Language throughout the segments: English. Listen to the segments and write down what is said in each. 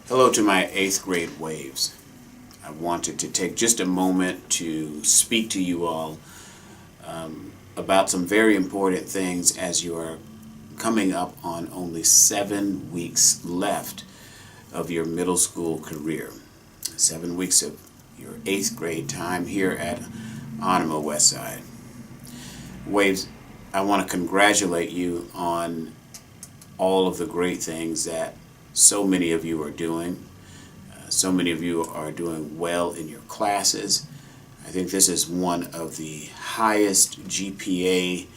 Hello to my 8th grade waves. I wanted to take just a moment to speak to you all about some very important things as you are coming up on only 7 weeks left of your middle school career. 7 weeks of your 8th grade time here at Onema Westside. Waves, I want to congratulate you on all of the great things that so many of you are doing. So many of you are doing well in your classes. I think this is one of the highest GPA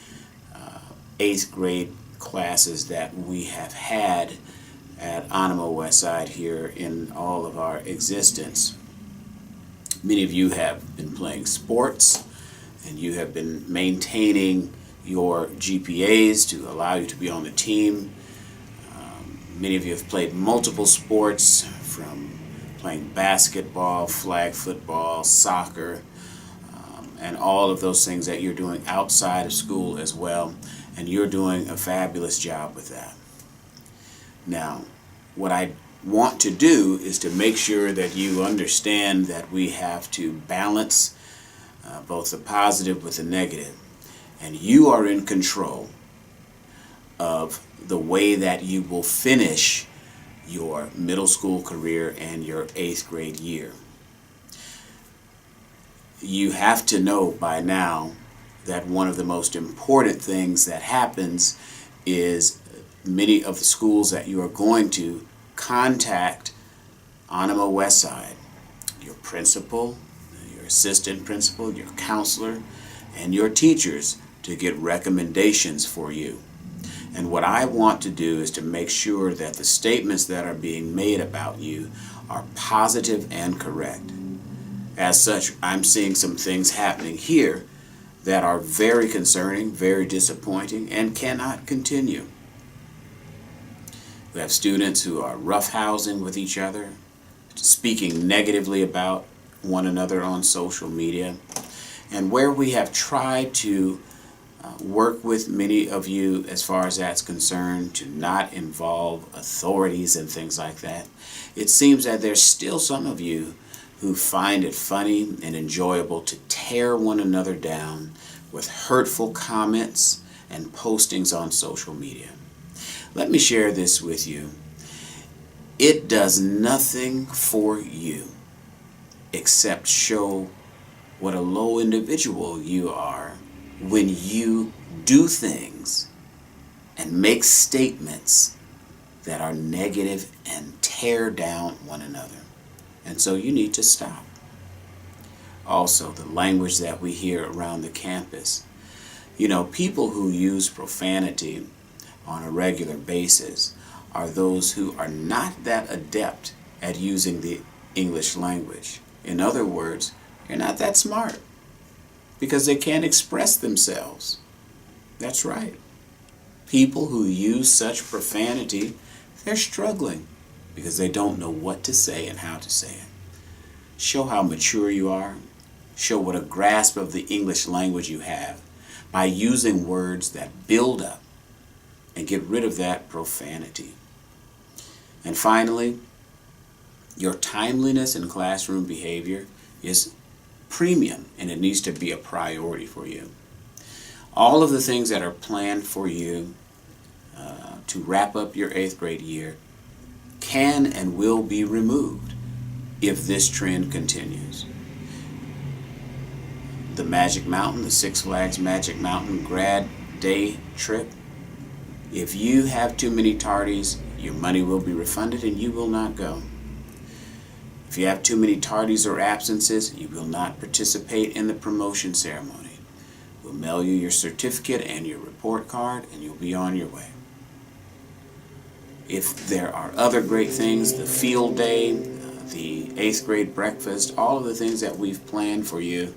8th grade classes that we have had at Onema Westside here in all of our existence. Many of you have been playing sports and you have been maintaining your GPAs to allow you to be on the team. Many of you have played multiple sports, from playing basketball, flag football, soccer, and all of those things that you're doing outside of school as well, and you're doing a fabulous job with that. Now, what I want to do is to make sure that you understand that we have to balance both the positive with the negative, and you are in control of the way that you will finish your middle school career and your 8th grade year. You have to know by now that one of the most important things that happens is many of the schools that you are going to contact Onema Westside, your principal, your assistant principal, your counselor, and your teachers to get recommendations for you. And what I want to do is to make sure that the statements that are being made about you are positive and correct. As such, I'm seeing some things happening here that are very concerning, very disappointing, and cannot continue. We have students who are roughhousing with each other, speaking negatively about one another on social media. And where we have tried to work with many of you as far as that's concerned to not involve authorities and things like that, it seems that there's still some of you who find it funny and enjoyable to tear one another down with hurtful comments and postings on social media. Let me share this with you. It does nothing for you except show what a low individual you are when you do things and make statements that are negative and tear down one another. And so you need to stop. Also, the language that we hear around the campus. You know, people who use profanity on a regular basis are those who are not that adept at using the English language. In other words, they're not that smart, because they can't express themselves. That's right. People who use such profanity, they're struggling because they don't know what to say and how to say it. Show how mature you are. Show what a grasp of the English language you have by using words that build up, and get rid of that profanity. And finally, your timeliness in classroom behavior is premium, and it needs to be a priority for you. All of the things that are planned for you to wrap up your 8th grade year can and will be removed if this trend continues. The Magic Mountain, the Six Flags Magic Mountain grad day trip, if you have too many tardies, your money will be refunded and you will not go. If you have too many tardies or absences, you will not participate in the promotion ceremony. We'll mail you your certificate and your report card, and you'll be on your way. If there are other great things, the field day, the 8th grade breakfast, all of the things that we've planned for you,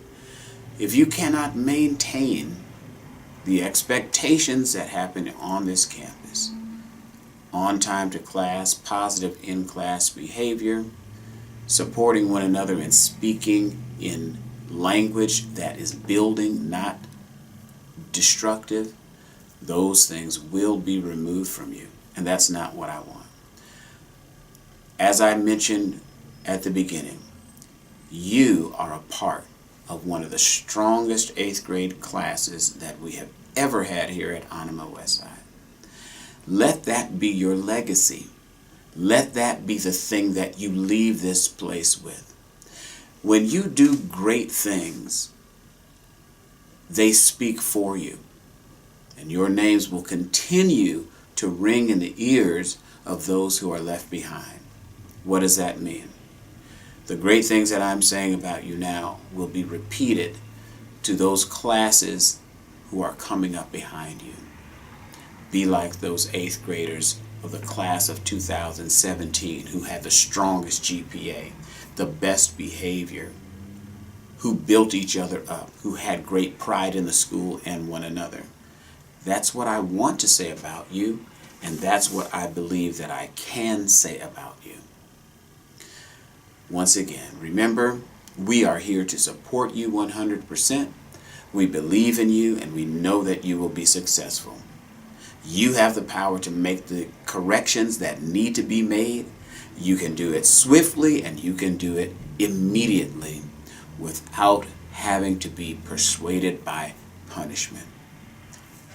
if you cannot maintain the expectations that happen on this campus, on time to class, positive in-class behavior, supporting one another and speaking in language that is building, not destructive, those things will be removed from you. And that's not what I want. As I mentioned at the beginning, you are a part of one of the strongest 8th grade classes that we have ever had here at Anima Westside. Let that be your legacy. Let that be the thing that you leave this place with. When you do great things, they speak for you, and your names will continue to ring in the ears of those who are left behind. What does that mean? The great things that I'm saying about you now will be repeated to those classes who are coming up behind you. Be like those 8th graders of the class of 2017 who had the strongest GPA, the best behavior, who built each other up, who had great pride in the school and one another. That's what I want to say about you, and that's what I believe that I can say about you. Once again, remember, we are here to support you 100%. We believe in you, and we know that you will be successful. You have the power to make the corrections that need to be made. You can do it swiftly, and you can do it immediately without having to be persuaded by punishment.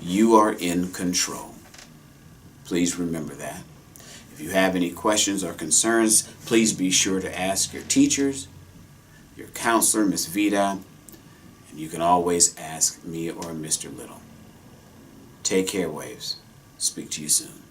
You are in control. Please remember that. If you have any questions or concerns, please be sure to ask your teachers, your counselor, Ms. Vida, and you can always ask me or Mr. Little. Take care, Waves. Speak to you soon.